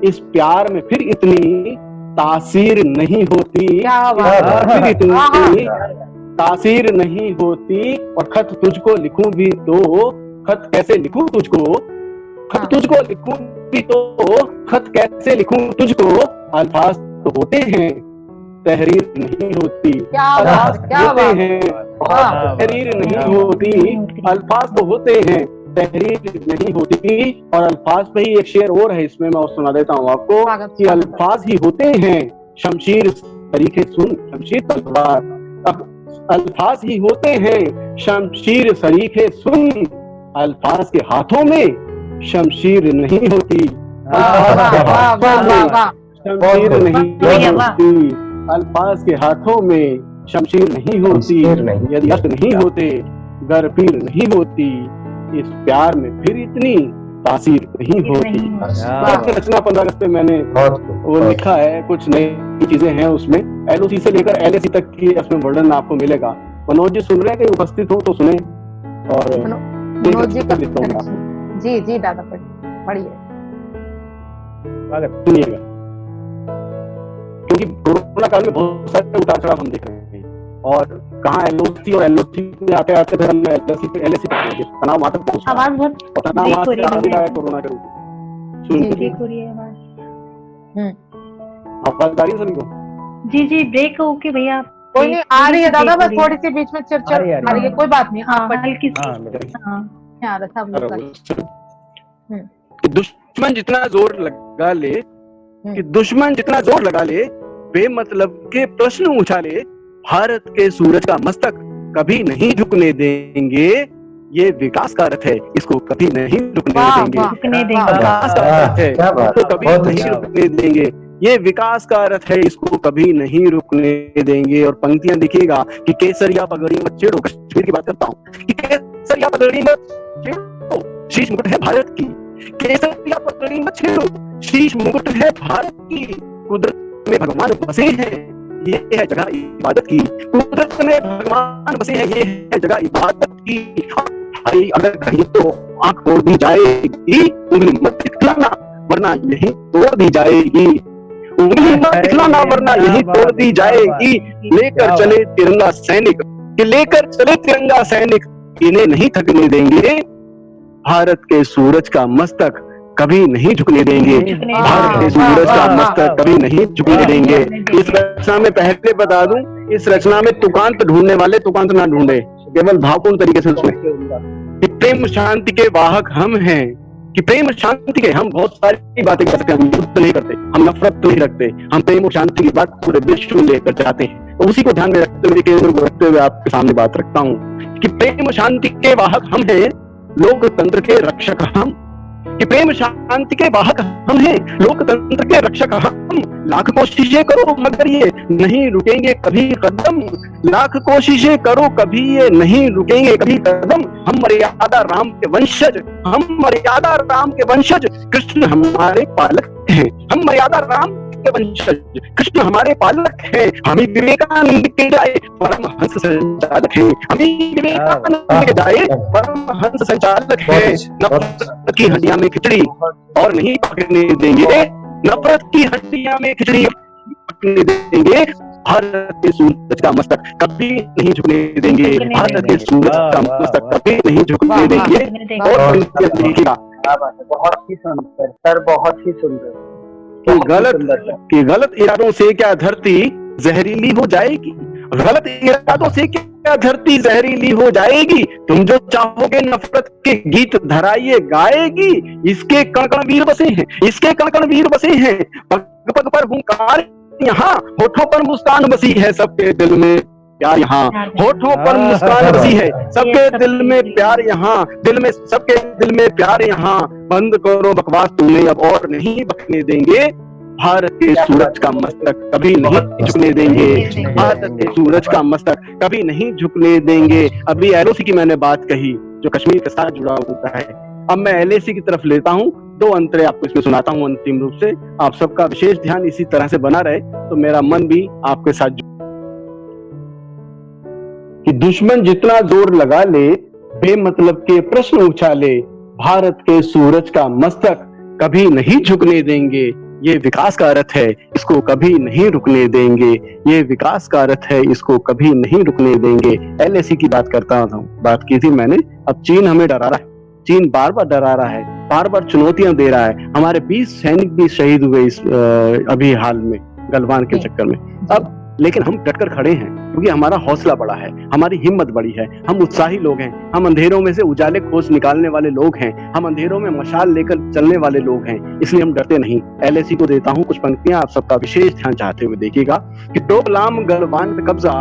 इस प्यार में फिर इतनी तासीर नहीं होती, फिर इतनी तासीर नहीं होती। और खत तुझको लिखूं भी तो, खत कैसे लिखूं तुझको, खत तुझको लिखूं भी तो, खत कैसे लिखूं तुझको, अल्फाज तो होते हैं, तहरीर नहीं होती। होते हैं, तहरीर नहीं होती, अल्फाज तो होते हैं, तहरीर नहीं होती। और अल्फाज पे ही एक शेर और है, इसमें मैं सुना देता हूँ आपको कि अल्फाज ही होते हैं, शमशीर सरीखे सुन, शमशीर तलवार, अल्फाज ही होते हैं, शमशीर सरीखे सुन, अल्फाज के हाथों में शमशीर नहीं होती, शमशीर नहीं होती, अल्फाज के हाथों में शमशीर नहीं होती। यदि अश्क नहीं होते, गर पीर नहीं होती, इस प्यार में फिर इतनी तासीर नहीं होती। रचना 15 अगस्त पे मैंने वो लिखा है, कुछ नई चीजें हैं उसमें, एलओसी से लेकर एलएसी तक की उसमें वर्णन आपको मिलेगा। मनोज जी सुन रहे हैं, कहीं उपस्थित हो तो सुने। और मनोज जी जी दादा पढ़िए, सुनिएगा, क्योंकि कोरोना काल में बहुत सारे उतार चढ़ाव हम देख रहे हैं, और कहाँ एलओसी और एलओसी में आते आते फिर हम एलएसी पे पहुंचे, तनाव वहां तक पहुंचा, आवाज बहुत तनाव वहां से आ गया है कोरोना के रूप में। आवाज आ रही है सभी को? जी ब्रेक होके भैया, कोई नहीं आ रही है दादा, बस थोड़ी सी बीच में चर्चा आ रही है, कोई बात नहीं। हल्की दुश्मन जितना जोर लगा ले, कि दुश्मन जितना जोर लगा ले, बेमतलब के प्रश्न उछाले, भारत के सूरज का मस्तक कभी नहीं झुकने देंगे, ये विकास का रथ है, इसको कभी नहीं रुकने देंगे। विकास का रथ है, इसको कभी नहीं रुकने देंगे, ये विकास का रथ है, इसको कभी नहीं रुकने देंगे। और पंक्तियां देखिएगा कि केसरिया पगड़ी मत छेड़ो, कश्मीर की बात करता हूँ, कि केसरिया पगड़ी मत छेड़ो, शीश मुकुट है भारत की, केसरिया पगड़ी मत छेड़ो, शीश मुकुट है भारत की, कुदरत में भगवान बसे हैं, ये है जगह इबादत की, कुदरत में भगवान बसे हैं, ये है जगह इबादत की। अगर कहीं तो आंख तोड़ दी जाएगी, उंगली मत दिखलाना वरना यही तोड़ दी जाएगी, उंगली मत दिखलाना वरना यही तोड़ दी जाएगी। लेकर चले तिरंगा सैनिक, कि लेकर चले तिरंगा सैनिक, इन्हें नहीं थकने देंगे, भारत के सूरज का मस्तक कभी नहीं झुकने देंगे, भारत के सूरज का मस्तक कभी नहीं झुकने देंगे। इस रचना में पहले बता दूं, इस रचना में तुकांत ढूंढने वाले तुकांत ना ढूंढे, केवल भावपूर्ण तरीके से सुने कि प्रेम शांति के वाहक हम हैं, कि प्रेम शांति के, हम बहुत सारी बातें कर सकते हैं, हम युद्ध नहीं करते, हम नफरत नहीं रखते, हम प्रेम और शांति की बात पूरे विश्व में लेकर जाते हैं। तो उसी को ध्यान में रखते हुए, केंद्र को रखते हुए आपके सामने बात रखता हूँ कि प्रेम शांति के वाहक हम हैं, लोकतंत्र के रक्षक हम, कि प्रेम शांति के वाहक हम हैं, लोकतंत्र के रक्षक हम। लाख कोशिशें करो मगर ये नहीं रुकेंगे कभी कदम, लाख कोशिशें करो कभी ये नहीं रुकेंगे कभी कदम। हम मर्यादा राम के वंशज, हम मर्यादा राम के वंशज, कृष्ण हमारे पालक हैं। हम मर्यादा राम के वंशज, कृष्ण हमारे पालक हैं। हमें विवेकानंद के जाए परमहंस संचालक हैं, हमें विवेकानंद के जाए परमहंस संचालक हैं। नफरत की हड्डियां में खिचड़ी और नहीं पकड़ने देंगे, नफरत की हड्डियां में खिचड़ी पकड़ने देंगे। भारत के सूरज का मस्तक कभी नहीं झुकने देंगे, भारत के सूरज का मस्तक कभी नहीं झुकने देंगे। और देखिएगा, बहुत ही सुंदर सर, बहुत ही सुंदर। कि गलत इरादों से क्या धरती जहरीली हो जाएगी, गलत इरादों से क्या धरती जहरीली हो जाएगी। तुम जो चाहोगे नफरत के गीत धराइए गाएगी। इसके कण कण वीर बसे हैं, इसके कण कण वीर बसे हैं। पग पग पर हुंकार यहाँ, होठों पर मुस्कान बसी है, सबके दिल में प्यार यहाँ, होठों पर मुस्कान बसी है, सबके दिल में प्यार यहाँ, दिल में सबके दिल में प्यार यहाँ। बंद करो बकवास, तुम्हें अब और नहीं बकने देंगे। भारत के सूरज का मस्तक कभी नहीं झुकने देंगे, भारत के सूरज का मस्तक कभी नहीं झुकने देंगे। अभी एलओसी की मैंने बात कही जो कश्मीर के साथ जुड़ा होता है। अब मैं एलएसी की तरफ लेता हूँ, दो अंतरे आपको इसमें सुनाता हूँ अंतिम रूप से। आप सबका विशेष ध्यान इसी तरह से बना रहे तो मेरा मन भी आपके साथ कि दुश्मन जितना जोर लगा ले, बेमतलब के प्रश्न उछाले, भारत के सूरज का मस्तक कभी नहीं झुकने देंगे। ये विकास का अर्थ है, इसको कभी नहीं रुकने देंगे। ये विकास का अर्थ है, इसको कभी नहीं रुकने देंगे। एलएसी की बात करता हूँ, बात की थी मैंने। अब चीन हमें डरा रहा है, चीन बार बार डरा रहा है, बार बार चुनौतियां दे रहा है। हमारे 20 सैनिक भी शहीद हुए इस अभी हाल में गलवान के चक्कर में। अब लेकिन हम डटकर खड़े हैं क्योंकि हमारा हौसला बड़ा है, हमारी हिम्मत बड़ी है, हम उत्साही लोग हैं, हम अंधेरों में से उजाले खोज निकालने वाले लोग हैं, हम अंधेरों में मशाल लेकर चलने वाले लोग हैं, इसलिए हम डरते नहीं। एलएसी को देता हूं कुछ पंक्तियां, आप सबका विशेष ध्यान चाहते हुए देखिएगा कि डोकलाम गलवान पे कब्जा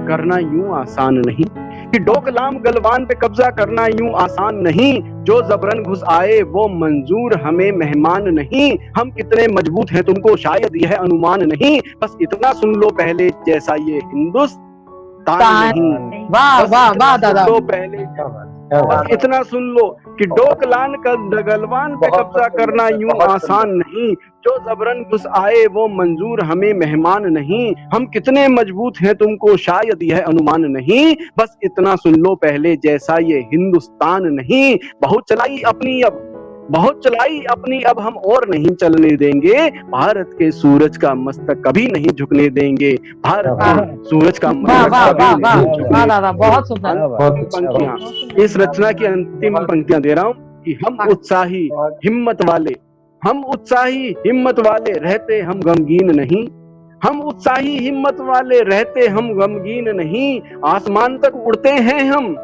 करना यूं आसान नहीं, कि डोकलाम गलवान पे कब्जा करना यूं आसान नहीं। जो जबरन घुस आए वो मंजूर हमें मेहमान नहीं। हम कितने मजबूत हैं तुमको शायद यह अनुमान नहीं। बस इतना सुन लो पहले जैसा ये हिंदुस्तान नहीं। वाह वाह वाह दादा, तो पहले बस इतना सुन लो कि डोकलाम गलवान पे कब्जा करना यूं आसान नहीं। जो जबरन घुस आए वो मंजूर हमें मेहमान नहीं। हम कितने मजबूत हैं तुमको शायद यह अनुमान नहीं। बस इतना सुन लो पहले जैसा ये हिंदुस्तान नहीं। बहुत चलाई अपनी अब, बहुत चलाई अपनी अब हम और नहीं चलने देंगे। भारत के सूरज का मस्तक कभी नहीं झुकने देंगे। भारत के सूरज का मस्तक कभी नहीं झुकने दादा, बहुत सुंदर पंक्तियां, इस रचना की अंतिम पंक्तियां दे रहा हूँ कि हम उत्साही हिम्मत वाले, हम उत्साही हिम्मत वाले रहते हम गमगीन नहीं। हम उत्साही हिम्मत वाले रहते हम गमगीन नहीं। आसमान तक उड़ते हैं हम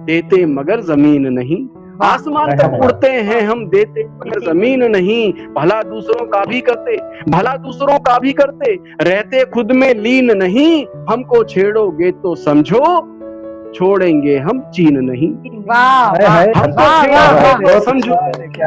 देते मगर जमीन नहीं। आसमान तक उड़ते हैं हम देते मगर जमीन नहीं। भला दूसरों का भी करते, भला दूसरों का भी करते, रहते खुद में लीन नहीं। हमको छेड़ोगे तो समझो छोड़ेंगे हम चीन नहीं। हमको छेड़ोगे तो समझो।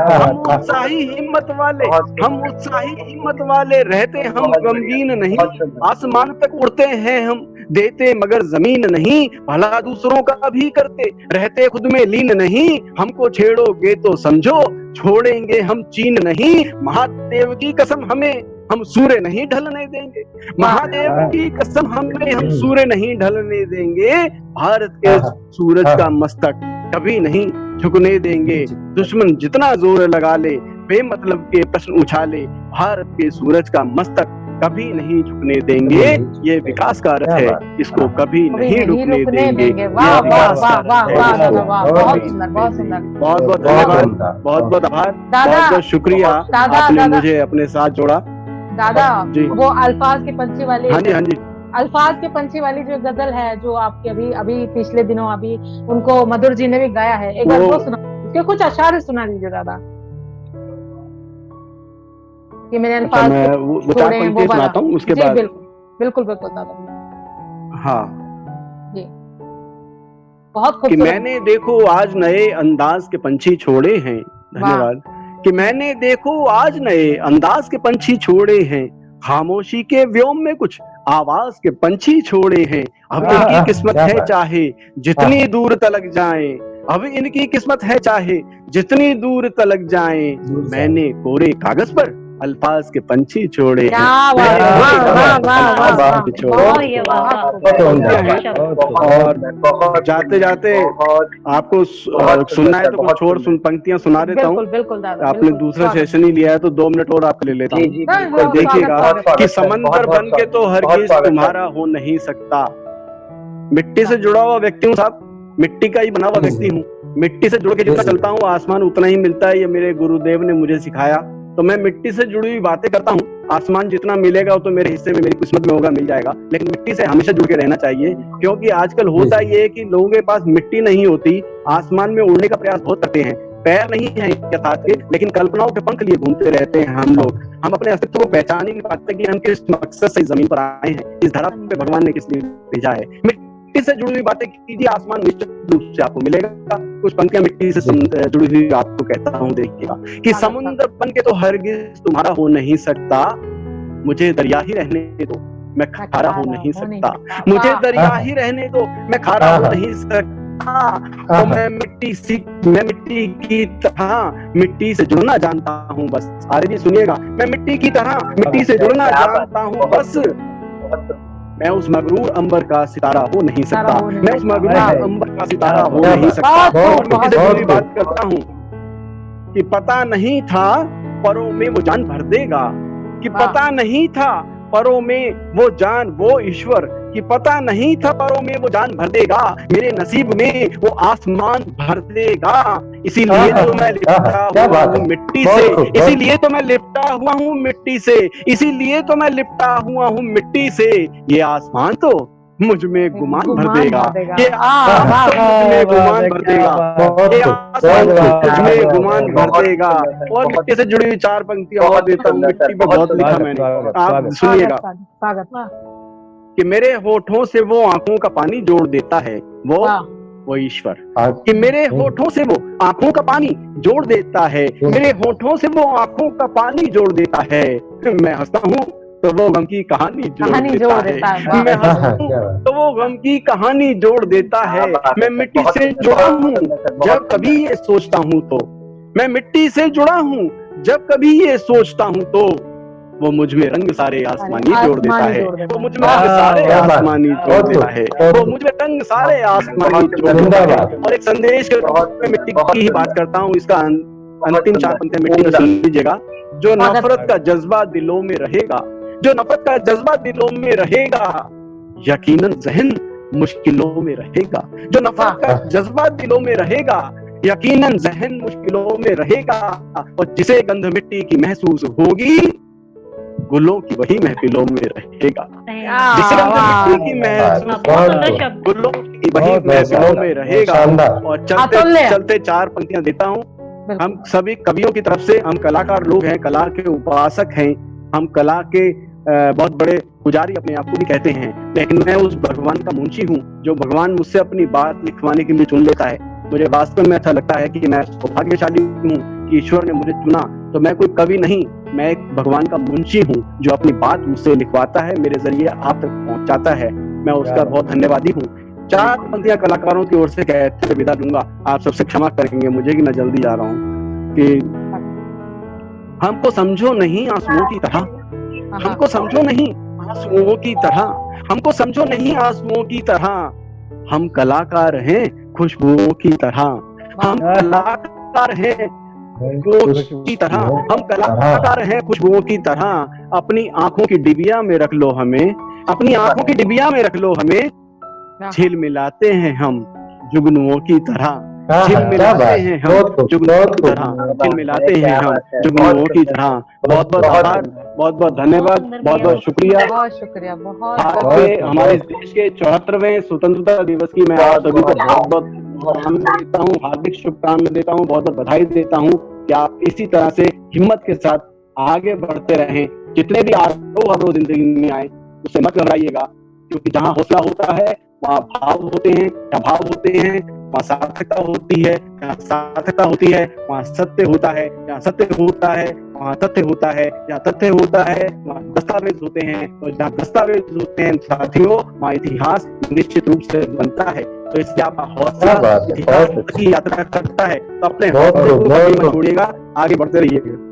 हम उत्साही हिम्मत वाले, हम उत्साही हिम्मत वाले रहते हम गमगीन नहीं। आसमान तक उड़ते हैं हम देते मगर जमीन नहीं। भला दूसरों का भी करते, रहते खुद में लीन नहीं। हमको छेड़ोगे तो समझो छोड़ेंगे हम चीन नहीं। महादेव की कसम हमें हम सूर्य नहीं ढलने देंगे। महादेव की कसम हमें हम सूर्य नहीं ढलने देंगे। भारत के सूरज का मस्तक कभी नहीं झुकने देंगे। दुश्मन जितना जोर लगा ले, बेमतलब के प्रश्न उछाले, भारत के सूरज का मस्तक कभी नहीं झुकने देंगे। ये विकास का अर्थ है, इसको कभी नहीं रुकने देंगे। वाह वाह वाह वाह वाह वाह, बहुत सुंदर, बहुत सुंदर। बहुत बहुत धन्यवाद, बहुत बहुत आभार, बहुत बहुत शुक्रिया, आपने मुझे अपने साथ जोड़ा। दादा जी, वो अल्फाज के पंछी वाली, हाँ जी हाँ जी, अल्फाज के पंछी वाली जो गजल है जो आपके अभी पिछले दिनों अभी उनको मधुर जी ने भी गाया है, एक बार वो सुना, उसके कुछ अशार सुना दीजिए दादा। कि मैंने अल्फाज वो चार पंक्ति सुनाता हूँ उसके बाद। बिल्कुल बिल्कुल दादा। हाँ जी, बहुत कि मैंने देखो आज नए अंदाज के पंछी छोड़े हैं। धन्यवाद। कि मैंने देखो आज नए अंदाज के पंछी छोड़े हैं, खामोशी के व्योम में कुछ आवाज के पंछी छोड़े हैं। अब इनकी किस्मत है चाहे जितनी दूर तलक जाए, अब इनकी किस्मत है चाहे जितनी दूर तलक जाए। मैंने कोरे कागज पर अल्फाज के पंछी छोड़े हैं। और जाते जाते आपको सुनना है तो कुछ और पंक्तियां सुना देता हूँ। आपने दूसरा सेशन ही लिया है तो 2 मिनट और आप ले लेता हूँ। देखिएगा कि समंदर बन के तो हरगिज तुम्हारा हो नहीं सकता। मिट्टी से जुड़ा हुआ व्यक्ति हूँ साहब, मिट्टी का ही बना हुआ व्यक्ति हूँ। मिट्टी से जुड़ के जितना चलता हूँ आसमान उतना ही मिलता है, ये मेरे गुरुदेव ने मुझे सिखाया। तो मैं मिट्टी से जुड़ी हुई बातें करता हूँ। आसमान जितना मिलेगा वो तो मेरे हिस्से में, मेरी किस्मत में होगा, मिल जाएगा। लेकिन मिट्टी से हमेशा जुड़ के रहना चाहिए, क्योंकि आजकल होता ये है कि लोगों के पास मिट्टी नहीं होती, आसमान में उड़ने का प्रयास बहुत करते हैं, पैर नहीं है इनके साथ के, लेकिन कल्पनाओं के पंख लिए घूमते रहते हैं हम लोग। हम अपने अस्तित्व को पहचान ही नहीं पाते कि हम किस मकसद से जमीन पर आए हैं, इस धरा पे भगवान ने किस लिए भेजा है। मिट्टी से जुड़ी हुई बातें कीजिए, आसमान निश्चित रूप से आपको मिलेगा। कुछ पंक्तियां मिट्टी से जुड़ी हुई आपको कहता हूँ, देखिएगा कि समुद्र बन के तो हरगिज तुम्हारा हो नहीं सकता, मुझे दरिया ही रहने दो, मैं खारा हो नहीं सकता। मुझे दरिया ही रहने दो, मैं खारा हो नहीं सकता। तो मैं मिट्टी की तरह मिट्टी से जुड़ना जानता हूँ बस। अरे जी सुनिएगा, मैं मिट्टी की तरह मिट्टी से जुड़ना जानता हूँ बस। मैं उस मगरूर अंबर का सितारा हो नहीं सकता, मैं उस मगरूर अंबर का सितारा हो नहीं सकता। और मैं किसी से बात करता हूँ कि पता नहीं था परों में वो जान भर देगा, कि पता नहीं था परों में वो जान, वो ईश्वर, कि पता नहीं था परों में वो जान भर देगा, मेरे नसीब में वो आसमान भर देगा। इसीलिए तो मैं लिपटा हुआ हूँ मिट्टी से, इसीलिए तो मैं लिपटा हुआ हूँ मिट्टी से, इसीलिए तो मैं लिपटा हुआ हूँ मिट्टी से। ये आसमान तो मुझ में गुमान भर देगा, ये आसमान तो मुझ में गुमान भर देगा, ये आसमान तो मुझ में गुमान भर देगा। और मिट्टी से जुड़ी हुई 4 पंक्तियां और देता हूँ, मिट्टी पे बहुत लिखा मैंने, आप सुनिएगा कि मेरे होठों से वो आंखों का पानी जोड़ देता है, वो ईश्वर, कि मेरे होठों से वो आंखों का पानी जोड़ देता है, मेरे होठों से वो आंखों का पानी जोड़ देता है। मैं हंसता हूँ तो वो गम की कहानी जोड़ देता है, मैं हंसता हूँ तो वो गम की कहानी जोड़ देता है। मैं मिट्टी से जुड़ा हूँ जब कभी ये सोचता हूँ तो, मैं मिट्टी से जुड़ा हूँ जब कभी ये सोचता हूँ तो, वो मुझ में रंग सारे आसमानी जोड़ देता है, वो मुझ में रंग सारे आसमानी जोड़ देता है, वो मुझ में रंग सारे आसमानी जोड़ देता है। और एक संदेश के रूप में मिट्टी की ही बात करता हूँ, इसका अंतिम 4 पंक्तियां मिट्टी में सुन लीजिएगा। जो नफरत का जज्बा दिलों में रहेगा, जो नफरत का जज्बा दिलों में रहेगा, यकीनन ज़हन मुश्किलों में रहेगा। जो नफरत का जज्बा दिलों में रहेगा, यकीनन ज़हन मुश्किलों में रहेगा। और जिसे गंध मिट्टी की महसूस होगी, गुलों की वही महफिलों में रहेगा। जिसे गंध मिट्टी की महसूस, गुलों की वही महफिलों में रहेगा। और चलते चलते 4 पंक्तियां देता हूँ। हम सभी कवियों की तरफ से, हम कलाकार लोग हैं, कला के उपासक हैं, हम कला के बहुत बड़े पुजारी अपने आप को भी कहते हैं, लेकिन मैं उस भगवान का मुंशी हूँ जो भगवान मुझसे अपनी बात लिखवाने के लिए चुन लेता है। मुझे वास्तव में अच्छा लगता है कि मैं सौभाग्यशाली हूँ कि ईश्वर ने मुझे चुना। तो मैं कोई कवि नहीं, मैं एक भगवान का मुंशी हूँ जो अपनी बात मुझसे लिखवाता है, मेरे जरिए आप तक पहुंचाता है। मैं उसका बहुत धन्यवादी हूँ। 4 पंक्तियां कलाकारों की ओर से कहते हुए विदा दूंगा। आप सबसे क्षमा करेंगे मुझे कि मैं जल्दी जा रहा हूँ। कि हमको समझो नहीं आंसुओं की तरह, हमको समझो नहीं आंसुओं की तरह, हमको समझो नहीं आंसुओं की तरह। हम कलाकार हैं खुशबुओं की तरह, हम कलाकार हैं की तरह, हम कलाकार हैं खुशबुओं की तरह। अपनी आंखों की डिबिया में रख लो हमें, अपनी आंखों की डिबिया में रख लो हमें। झिल मिलाते हैं हम जुगनुओं की तरह, झिल मिलाते हैं हम जुगनुओं की तरह, झिल मिलाते हैं हम जुगनुओं की तरह। बहुत बहुत आभार, बहुत बहुत धन्यवाद, बहुत बहुत शुक्रिया। बहुत शुक्रिया, बहुत आज के हमारे देश के 74वें स्वतंत्रता दिवस की मैं आप सभी को बहुत बहुत शुभकामनाएं देता हूँ, हार्दिक शुभकामनाएं देता हूँ, बहुत बहुत बधाई देता हूँ कि आप इसी तरह से हिम्मत के साथ आगे बढ़ते रहें। जितने भी आरोप जिंदगी में आए उससे मत घबराइएगा, क्योंकि जहाँ हौसला होता है वहाँ भाव होते हैं, प्रभाव होते हैं। वहाँ सार्थकता होती है, जहाँ सार्थकता होती है वहाँ सत्य होता है, जहाँ सत्य होता है वहाँ तथ्य होता है, जहाँ तथ्य होता है वहाँ दस्तावेज होते हैं, और जहाँ दस्तावेज होते हैं साथियों वहाँ इतिहास निश्चित रूप से बनता है। तो इससे आपका हौसला इतिहास की यात्रा करता है, तो अपने हौसले को कभी मत छोड़िएगा, आगे बढ़ते रहिएगा।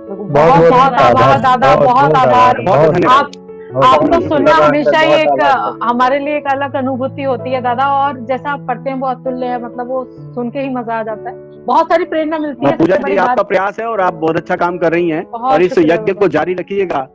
बहुत बहुत आभार दादा, बहुत आभार। बहुत धन्यवाद। आपको सुनना हमेशा ही एक हमारे लिए एक अलग अनुभूति होती है दादा, और जैसा आप करते हैं वो अतुल्य है, मतलब वो सुन के ही मजा आ जाता है, बहुत सारी प्रेरणा मिलती है। पूजा जी आपका प्रयास है और आप बहुत अच्छा काम कर रही हैं, और इस यज्ञ को जारी रखिएगा,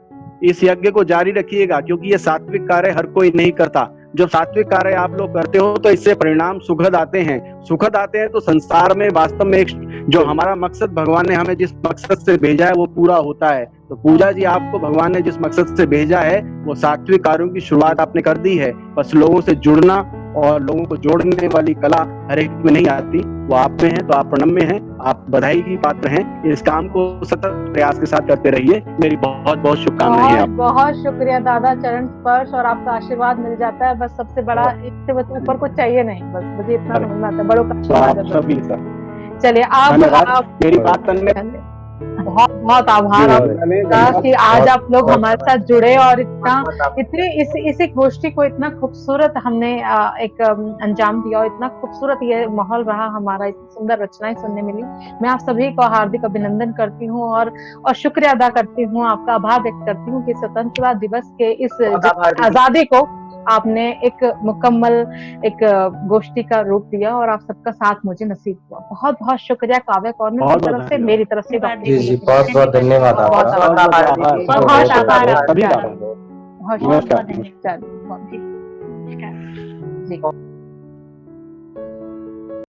इस यज्ञ को जारी रखिएगा, क्योंकि ये सात्विक कार्य हर कोई नहीं करता। जब सात्विक कार्य आप लोग करते हो तो इससे परिणाम सुखद आते हैं, सुखद आते हैं, तो संसार में वास्तव में एक जो हमारा मकसद भगवान ने हमें जिस मकसद से भेजा है वो पूरा होता है। तो पूजा जी आपको भगवान ने जिस मकसद से भेजा है वो सात्विक कार्यों की शुरुआत आपने कर दी है। बस लोगों से जुड़ना और लोगों को जोड़ने वाली कला हर एक में नहीं आती, वो आप में है, तो आप प्रणम्य हैं, आप बधाई की पात्र हैं। इस काम को सतत प्रयास के साथ करते रहिए। मेरी बहुत बहुत शुभकामनाएं हैं। बहुत शुक्रिया दादा, चरण स्पर्श और आपका आशीर्वाद मिल जाता है, बस सबसे बड़ा इससे ऊपर कुछ चाहिए नहीं, बस मुझे इतना समझ में आता है, बड़ों का आशीर्वाद। चलिए आप मेरी बात करने बहुत बहुत आभार आपका कि आज आप लोग हमारे साथ जुड़े और इतनी इस गोष्ठी को इतना खूबसूरत हमने एक अंजाम दिया, और इतना खूबसूरत ये माहौल रहा हमारा, इतनी सुंदर रचनाएं सुनने मिली। मैं आप सभी को हार्दिक अभिनंदन करती हूँ और शुक्रिया अदा करती हूँ, आपका आभार व्यक्त करती हूँ कि स्वतंत्रता दिवस के इस आजादी को आपने एक मुकम्मल एक गोष्ठी का रूप दिया और आप सबका साथ मुझे नसीब हुआ। बहुत बहुत शुक्रिया काव्य कॉर्नर की तरफ से, मेरी तरफ से जी बहुत बहुत धन्यवाद। बहुत आभार। बहुत धन्यवाद। जी।